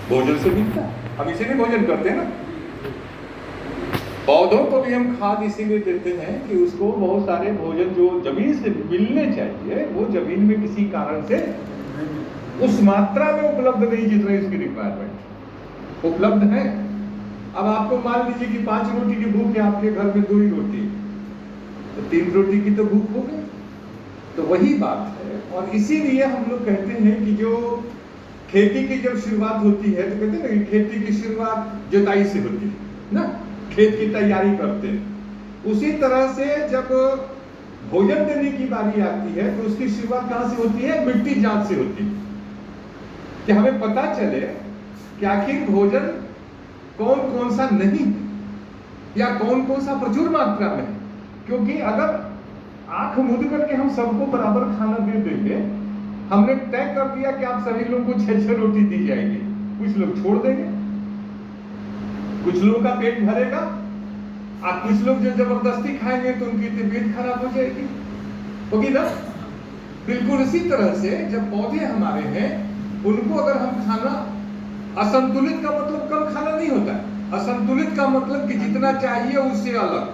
भोजन से मिलता है, हम इसीलिए भोजन करते हैं ना। पौधों को भी हम खाद इसीलिए देते हैं कि उसको बहुत सारे भोजन जो जमीन से मिलने चाहिए वो जमीन में किसी कारण से उस मात्रा में उपलब्ध नहीं जितनी उसकी रिक्वायरमेंट उपलब्ध है। अब आपको मान लीजिए कि 5 रोटी की भूख है, आपके घर में 2 ही रोटी, तो 3 रोटी की तो भूख हो गई। तो वही बात है। और इसीलिए हम लोग कहते हैं कि जो खेती की जब शुरुआत होती है तो कहते हैं ना कि खेती की शुरुआत जुताई से होती है ना, खेत की तैयारी करते हैं। उसी तरह से जब भोजन देने की बारी आती है तो उसकी शुरुआत कहां से होती है? मिट्टी जांच से होती है, कि हमें पता चले कि आखिर भोजन कौन कौन सा नहीं या कौन कौन सा प्रचुर मात्रा में है। क्योंकि अगर आंख मूंद करके हम सबको बराबर खाना दे देंगे, हमने तय कर दिया कि आप सभी लोगों को 6-6 रोटी दी जाएगी, कुछ लोग छोड़ देंगे, कुछ लोगों का पेट भरेगा, और कुछ लोग जो जबरदस्ती खाएंगे तो उनकी तबीयत खराब हो जाएगी, होगी ना। बिल्कुल इसी तरह से जब पौधे हमारे हैं उनको अगर हम खाना, असंतुलित का मतलब कम खाना नहीं होता है, असंतुलित का मतलब कि जितना चाहिए उससे अलग,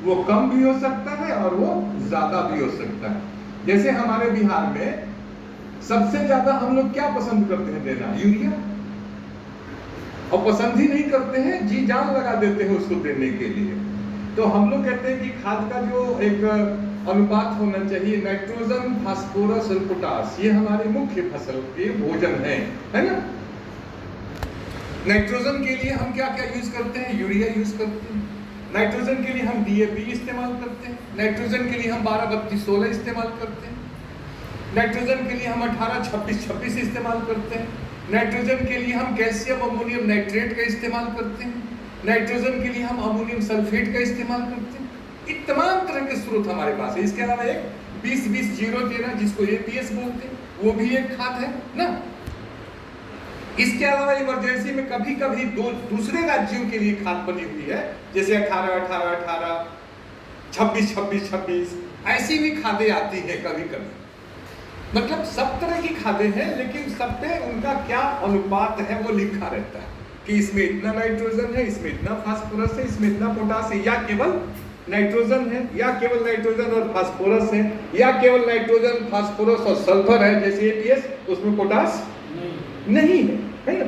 वो कम भी हो सकता है और वो ज्यादा भी हो सकता है। जैसे हमारे बिहार में सबसे ज्यादा हम लोग क्या पसंद करते हैं देना? यूरिया। और पसंद ही नहीं करते हैं, जी जान लगा देते हैं उसको देने के लिए। तो हम लोग कहते हैं कि खाद का जो एक अनुपात होना चाहिए, नाइट्रोजन, फास्फोरस और पोटास, ये हमारे मुख्य फसल के भोजन है ना। नाइट्रोजन के लिए हम क्या क्या यूज करते हैं? यूरिया यूज करते हैं। नाइट्रोजन के लिए हम डीएपी इस्तेमाल करते हैं। नाइट्रोजन के लिए हम 12-32-16 इस्तेमाल करते हैं। नाइट्रोजन के लिए हम 18-26-26 इस्तेमाल करते हैं। नाइट्रोजन के लिए हम कैल्शियम अमोनियम नाइट्रेट का इस्तेमाल करते हैं। नाइट्रोजन के लिए हम अमोनियम सल्फेट का इस्तेमाल करते हैं। ये तमाम तरह के स्रोत हमारे पास है। इसके अलावा एक 20-20-0-13 जिसको एपीएस बोलते हैं, वो भी एक खाद है ना। इसके अलावा इमरजेंसी में कभी कभी दूसरे राज्यों के लिए खाद बनी हुई है, जैसे 18-18-18, 26-26-26, ऐसी भी खादें आती हैं कभी कभी। मतलब सब तरह की खादें हैं, लेकिन सब पे उनका क्या अनुपात है वो लिखा रहता है कि इसमें इतना नाइट्रोजन है, इसमें इतना फास्फोरस है, इसमें इतना पोटास है, या केवल नाइट्रोजन है, या केवल नाइट्रोजन और फास्फोरस है, या केवल नाइट्रोजन, फास्फोरस और सल्फर है जैसे एपीएस, उसमें पोटास नहीं है ना।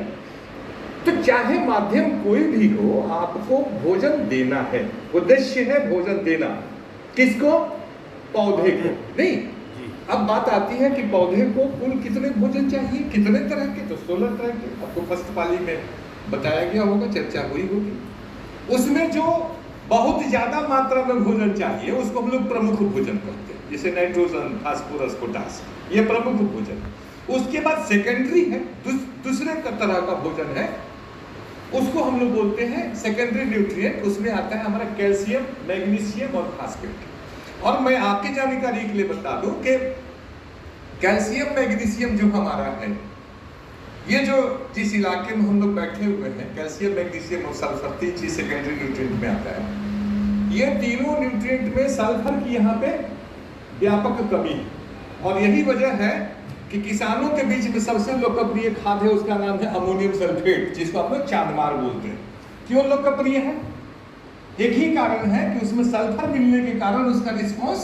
तो चाहे माध्यम कोई भी हो, आपको भोजन देना है। उद्देश्य है भोजन देना। किसको? पौधे को। नहीं, अब बात आती है कि पौधे को कुल कितने भोजन चाहिए, कितने तरह के? तो 16 तरह के। आपको फर्स्ट पाली में बताया गया होगा, चर्चा हुई होगी। उसमें जो बहुत ज्यादा मात्रा में भोजन चाहिए उसको हम लोग प्रमुख भोजन करते हैं, जैसे नाइट्रोजन, फास्फोरस, पोटास, ये प्रमुख भोजन। उसके बाद सेकेंडरी है, दूसरे तरह का भोजन है, उसको हम लोग बोलते हैं सेकेंडरी न्यूट्रिएंट। उसमें आता है हमारा कैल्शियम, मैग्नीशियम और फास्फेट। और मैं आपकी जानकारी के लिए बता दूं कि कैल्शियम मैग्नीशियम जो हमारा है, ये जो जिस इलाके में हम लोग बैठे हुए हैं, कैल्शियम, मैग्नीशियम और सल्फर, 3 चीज सेकेंडरी न्यूट्रिएंट में आता है। ये तीनों न्यूट्रिएंट में सल्फर की यहाँ पे व्यापक कमी है, और यही वजह है कि किसानों के बीच में सबसे लोकप्रिय खाद है, उसका नाम है अमोनियम सल्फेट, जिसको आप लोग चांदमार बोलते हैं। क्यों लोकप्रिय है? एक ही कारण है कि उसमें सल्फर मिलने के कारण उसका रिस्पॉन्स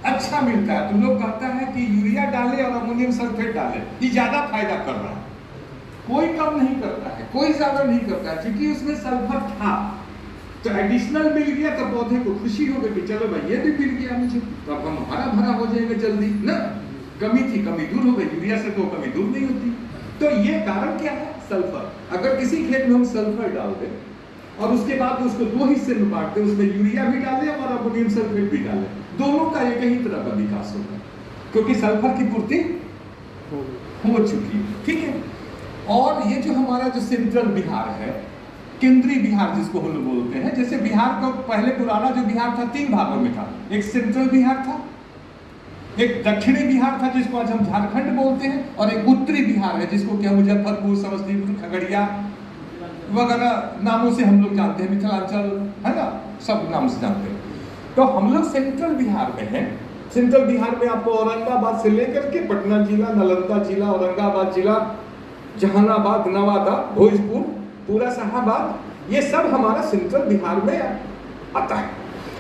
अच्छा मिलता है। तो लोग कहता है कि यूरिया डाले और अमोनियम सल्फेट डाले, ये ज्यादा फायदा कर रहा है। कोई कम नहीं करता है, कोई ज्यादा नहीं करता है, क्योंकि उसमें सल्फर था तो एडिशनल मिल गया, तो पौधे को खुशी हो गई कि चलो भाई ये भी मिल गया मुझे, तो अब हम हरा भरा हो जाएंगे जल्दी ना। कमी थी, कमी दूर हो गई। यूरिया से तो कमी दूर नहीं होती। तो ये कारण क्या है? सल्फर। अगर किसी खेत में हम सल्फर डाल दें और उसके बाद उसको 2 हिस्से में बांट दें, उसमें यूरिया भी डालें और अमोनियम सल्फेट भी डालें, दोनों का एक ही तरह का विकास होगा, क्योंकि सल्फर की पूर्ति हो चुकी है। ठीक है। और ये जो हमारा जो सेंट्रल बिहार है, केंद्रीय बिहार जिसको हम लोग बोलते हैं, जैसे बिहार का पहले पुराना जो बिहार था 3 भागों में था। एक सेंट्रल बिहार था, एक दक्षिणी बिहार था जिसको आज हम झारखंड बोलते हैं, और एक उत्तरी बिहार है जिसको क्या मुजफ्फरपुर, समस्तीपुर, खगड़िया वगैरह नामों से हम लोग जानते हैं, मिथिलांचल है ना, सब नाम से जानते हैं। तो हम लोग सेंट्रल बिहार में हैं। सेंट्रल बिहार में आपको औरंगाबाद से लेकर के पटना जिला, नालंदा जिला, औरंगाबाद जिला, जहानाबाद, नवादा, भोजपुर, पूरा शाहाबाद, ये सब हमारा सेंट्रल बिहार में आता है।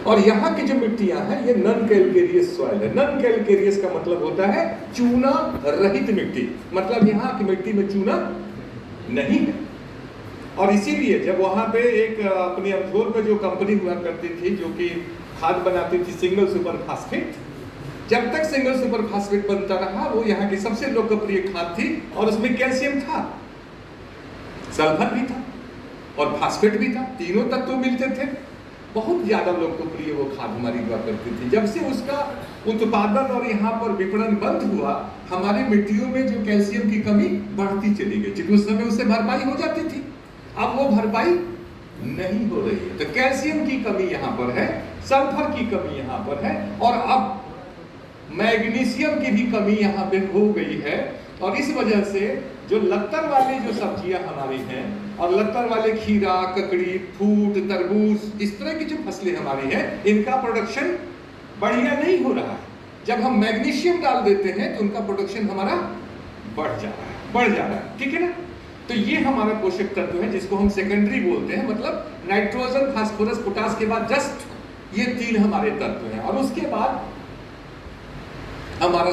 और यहाँ की जो मिट्टियाँ हैं ये नॉन कैल्केरियस सॉइल है। नॉन कैल्केरियस का मतलब होता है चूना रहित मिट्टी, मतलब यहाँ की मिट्टी में चूना नहीं है। और इसीलिए जब वहाँ पे एक अपनी अमथोर में जो कंपनी हुआ करती थी जो कि खाद बनाती थी सिंगल सुपर फास्फेट, जब तक सिंगल सुपर फास्फेट बनता रहा वो यहाँ की सबसे लोकप्रिय खाद थी। और उसमें कैल्शियम था, सल्फर भी था और फास्फेट भी था, तीनों तत्व मिलते थे। बहुत ज्यादा लोकप्रिय वो खाद हमारी हुआ करती थी। जब से उसका उत्पादन और यहाँ पर विपणन बंद हुआ, हमारी मिट्टियों में जो कैल्शियम की कमी बढ़ती चली गई, क्योंकि उस समय उससे भरपाई हो जाती थी, अब वो भरपाई नहीं हो रही है। तो कैल्शियम की कमी यहाँ पर है, सल्फर की कमी यहाँ पर है, और अब मैग्नीशियम की भी कमी यहाँ पे हो गई है। और इस वजह से जो लत्तर वाली जो सब्जियां हमारी हैं, और लत्तर वाले खीरा, ककड़ी, फूट, तरबूज, इस तरह की जो फसलें हमारी हैं, इनका प्रोडक्शन बढ़िया नहीं हो रहा है। जब हम मैग्नीशियम डाल देते हैं तो उनका प्रोडक्शन हमारा बढ़ जा रहा है, ठीक है ना। तो ये हमारा पोषक तत्व है जिसको हम सेकेंडरी बोलते हैं, मतलब नाइट्रोजन, फास्फोरस, पोटास के बाद जस्ट ये तीन हमारे तत्व हैं। और उसके बाद हमारा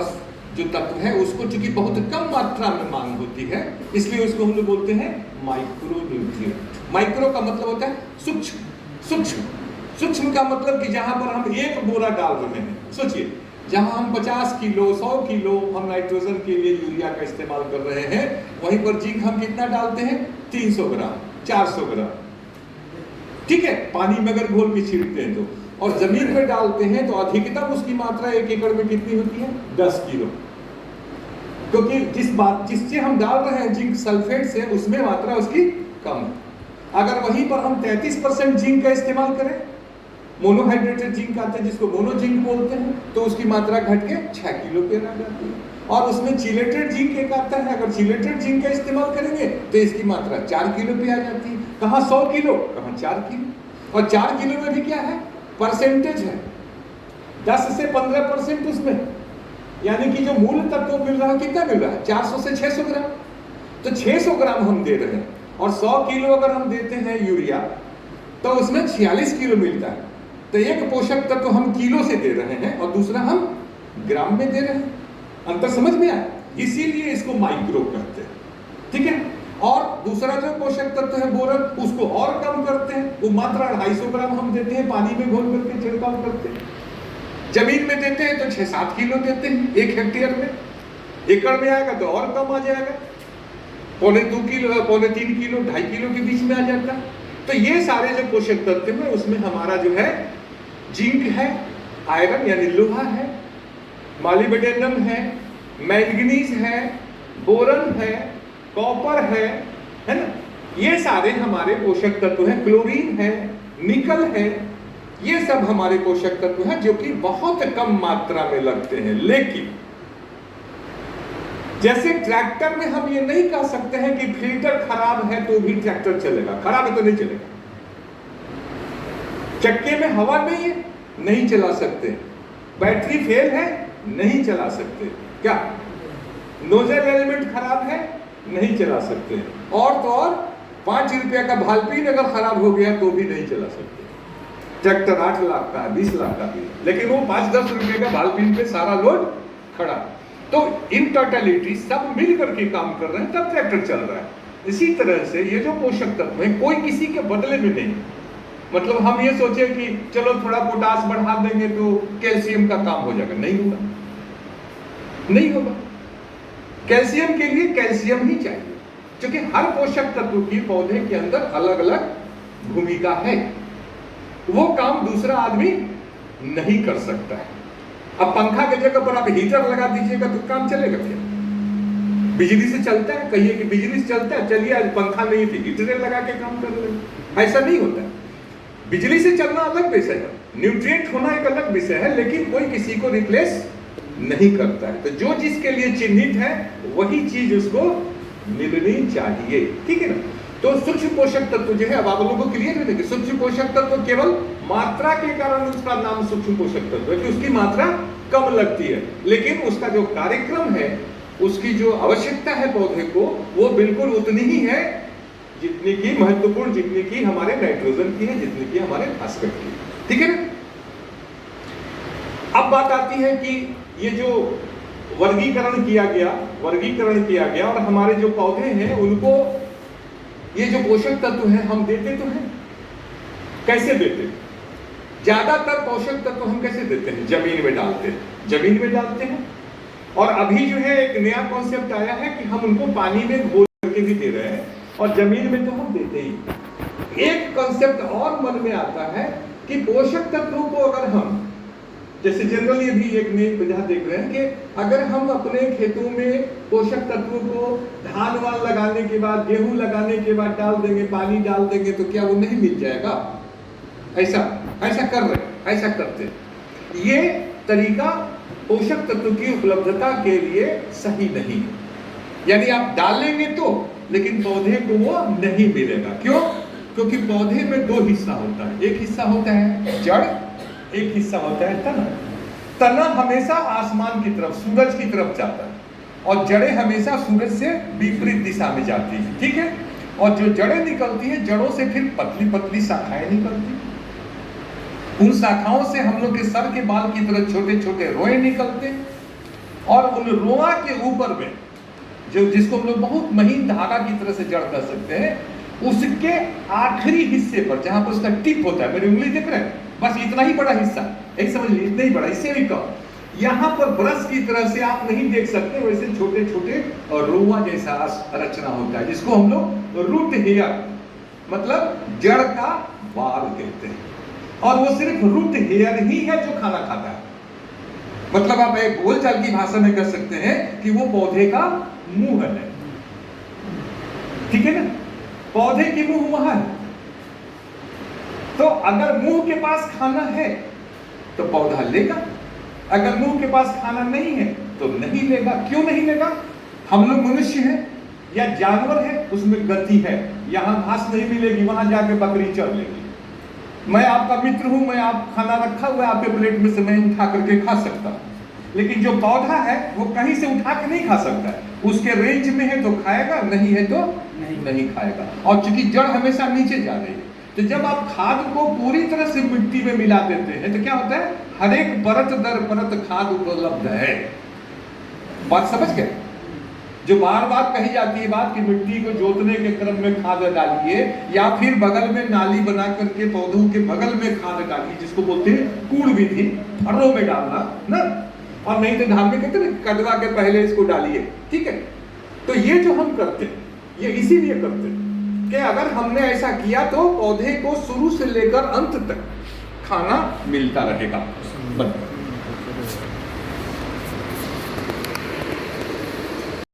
जो तत्व है उसको चूंकि बहुत कम मात्रा में मांग होती है, इसलिए उसको हम लोग बोलते हैं माइक्रो न्यूट्रिएंट। माइक्रो का मतलब होता है सूक्ष्म, सूक्ष्म, सूक्ष्म का मतलब कि जहां पर हम एक बोरा डाल रहे हैं, सोचिए जहां हम 50 किलो 100 किलो हम नाइट्रोजन के लिए यूरिया का इस्तेमाल कर रहे हैं, वहीं पर जिंक हम कितना डालते हैं 300 ग्राम 400 ग्राम, ठीक है, पानी में अगर घोल के छींटते हैं तो। और जमीन में डालते हैं तो अधिकतम उसकी मात्रा 1 एकड़ में कितनी होती है 10 किलो, क्योंकि जिससे हम डाल रहे हैं जिंक सल्फेट से, उसमें मात्रा उसकी कम है। अगर वहीं पर हम 33% जिंक का इस्तेमाल करें, मोनोहाइड्रेटेड जिंक आते हैं जिसको मोनो जिंक बोलते हैं, तो उसकी मात्रा घट के 6 किलो पे आ जाती है। और उसमें चिलेटेड जिंक एक आता है, अगर चिलेटेड जिंक का इस्तेमाल करेंगे तो इसकी मात्रा 4 किलो पे आ जाती है। कहाँ 100 किलो, कहाँ 4 किलो। और 4 किलो में भी क्या है, परसेंटेज है 10 से 15% उसमें, यानी कि जो मूल तत्व मिल रहा है कितना मिल रहा है 400 से 600 ग्राम। तो 600 ग्राम हम दे रहे हैं, और 100 किलो अगर हम देते हैं यूरिया तो उसमें 46 किलो मिलता है। तो एक पोषक तत्व हम किलो से दे रहे हैं और दूसरा हम ग्राम में दे रहे हैं। अंतर समझ में आया, इसीलिए इसको माइक्रो कहते हैं, ठीक है। और दूसरा जो पोषक तत्व है बोरन, उसको और कम करते हैं, वो मात्रा 250 ग्राम हम देते हैं, पानी में घोल करके छिड़काव करते हैं। जमीन में देते हैं तो 6-7 किलो देते हैं 1 हेक्टेयर में। एकड़ में आएगा तो और कम आ जाएगा, 2.25 किलो, 3.25 किलो, 2.5 किलो के बीच में आ जाता है। तो ये सारे जो पोषक तत्व हैं उसमें हमारा जो है जिंक है, आयरन यानी लोहा है, मॉलिब्डेनम है, मैंगनीज है, बोरन है, कॉपर है ना, ये सारे हमारे पोषक तत्व हैं। क्लोरीन है, निकल है, ये सब हमारे पोषक तत्व हैं जो कि बहुत कम मात्रा में लगते हैं। लेकिन जैसे ट्रैक्टर में हम ये नहीं कह सकते हैं कि फिल्टर खराब है तो भी ट्रैक्टर चलेगा, खराब है तो नहीं चलेगा। चक्के में हवा नहीं है, नहीं चला सकते। बैटरी फेल है, नहीं चला सकते। क्या नोजल एलिमेंट खराब है, नहीं चला सकते। और तो और 5 रुपया का भालपीन अगर खराब हो गया तो भी नहीं चला सकते। ट्रैक्टर 8 लाख का, 20 लाख का भी, लेकिन वो 5-10 रुपये का भालपीन पे सारा लोड खड़ा। तो इन टोटलिटी सब मिल करके काम कर रहे हैं, तब ट्रैक्टर चल रहा है। इसी तरह से ये जो पोषक तत्व है कोई किसी के बदले में नहीं, मतलब हम ये सोचे कि चलो थोड़ा पोटास बढ़ा देंगे तो कैल्शियम का काम हो जाएगा, नहीं होगा, नहीं होगा। कैल्शियम के लिए कैल्शियम ही चाहिए, क्योंकि हर पोषक तत्व की पौधे के अंदर अलग अलग भूमिका है, वो काम दूसरा आदमी नहीं कर सकता है। अब पंखा की जगह पर आप हीटर लगा दीजिएगा तो काम चलेगा क्या? बिजली से चलता है, कहिए कि बिजली से चलता है, चलिए आज पंखा नहीं थी, हीटर लगा के काम कर लेंगे, ऐसा नहीं होता है। बिजली से चलना अलग विषय है, न्यूट्रिएंट होना एक अलग विषय है, लेकिन कोई किसी को रिप्लेस नहीं करता है। तो जो जिसके लिए चिन्हित है वही चीज उसको मिलनी चाहिए, ठीक है ना। तो सूक्ष्म पोषक तत्व जो है, अब आप लोगों को क्लियर है कि सूक्ष्म पोषक तत्व केवल मात्रा के कारण उसका नाम सूक्ष्म पोषक तत्व है कि उसकी मात्रा कम लगती है, लेकिन उसका जो कार्यक्रम है उसकी जो आवश्यकता है पौधे को वो बिल्कुल उतनी ही है जितनी की महत्वपूर्ण, जितनी की हमारे नाइट्रोजन की है, जितनी की हमारे फास्फेट की। ठीक है ना? अब बात आती है कि ये जो वर्गीकरण किया गया और हमारे जो पौधे हैं उनको ये जो पोषक तत्व है हम देते तो हैं। कैसे देते? ज्यादातर पोषक तत्व हम कैसे देते हैं? जमीन में डालते हैं। और अभी जो है एक नया कॉन्सेप्ट आया है कि हम उनको पानी में घोल करके भी दे रहे हैं और जमीन में तो हम देते ही। एक कॉन्सेप्ट और मन में आता है कि पोषक तत्वों को अगर हम, जैसे जनरली अभी एक नई वजह देख रहे हैं कि अगर हम अपने खेतों में पोषक तत्वों को धान वाल लगाने के बाद, गेहूं लगाने के बाद डाल देंगे, पानी डाल देंगे तो क्या वो नहीं मिल जाएगा? ऐसा करते। ये तरीका पोषक तत्व की उपलब्धता के लिए सही नहीं है। यानी आप डालेंगे तो, लेकिन पौधे को वो नहीं मिलेगा। क्यों? क्योंकि पौधे में दो हिस्सा होता है। एक हिस्सा होता है जड़, एक हिस्सा होता है तना। तना हमेशा आसमान की तरफ, सूरज की तरफ जाता है और जड़ें हमेशा सूरज से विपरीत दिशा में जाती है। ठीक है? और जो जड़ें निकलती है, जड़ों से फिर पतली पतली शाखाएं निकलती। उन शाखाओं से हम लोग के सर के बाल की तरह छोटे छोटे रोए निकलते और उन रोआ के ऊपर में जो जिसको हम लोग बहुत महीन धागा की तरह से जड़ कर सकते हैं, उसके आखिरी हिस्से पर जहां पर उसका टिप होता है, मेरी उंगली देख रहे हैं, बस इतना ही बड़ा हिस्सा, एक समझ लीजिए इतना ही बड़ा, इससे भी कम, यहाँ पर ब्रश की तरह से आप नहीं देख सकते, वैसे छोटे छोटे रोआ जैसा रचना होता है जिसको हम लोग रूट हेयर मतलब जड़ का बाल कहते हैं। और वो सिर्फ रूट हेयर ही है जो खाना खाता है। मतलब आप एक बोलचाल की भाषा में कह सकते हैं कि वो पौधे का मुंह है। ठीक है ना? पौधे की मुंह वहां है। तो अगर मुंह के पास खाना है तो पौधा लेगा, अगर मुंह के पास खाना नहीं है तो नहीं लेगा। क्यों नहीं लेगा? हम लोग मनुष्य हैं या जानवर है, उसमें गति है। यहां घास नहीं मिलेगी, वहां जाके बकरी चर लेगी। मैं आपका मित्र हूं, मैं आप खाना रखा हुआ है आपके प्लेट में से, मैं उठा करके खा सकता हूं, लेकिन जो पौधा है वो कहीं से उठा के नहीं खा सकता है। उसके रेंज में है तो खाएगा, नहीं है तो नहीं खाएगा। और चूंकि जड़ हमेशा नीचे जा रही है, तो जब आप खाद को पूरी तरह से मिट्टी में मिला देते हैं तो क्या होता है? हर एक परत दर परत खाद उपलब्ध है। बात समझ गए? जो बार बार कही जाती है बात कि मिट्टी को जोतने के क्रम में खाद डालिए, या फिर बगल में नाली बना करके पौधों के बगल में खाद डालिए, जिसको बोलते हैं कूड़ विधि, फर्रों में डालना ना, और नहीं तो धान में कहते हैं कदवा के पहले इसको डालिए। ठीक है? तो ये जो हम करते हैं ये इसीलिए करते हैं कि अगर हमने ऐसा किया तो पौधे को शुरू से लेकर अंत तक खाना मिलता रहेगा।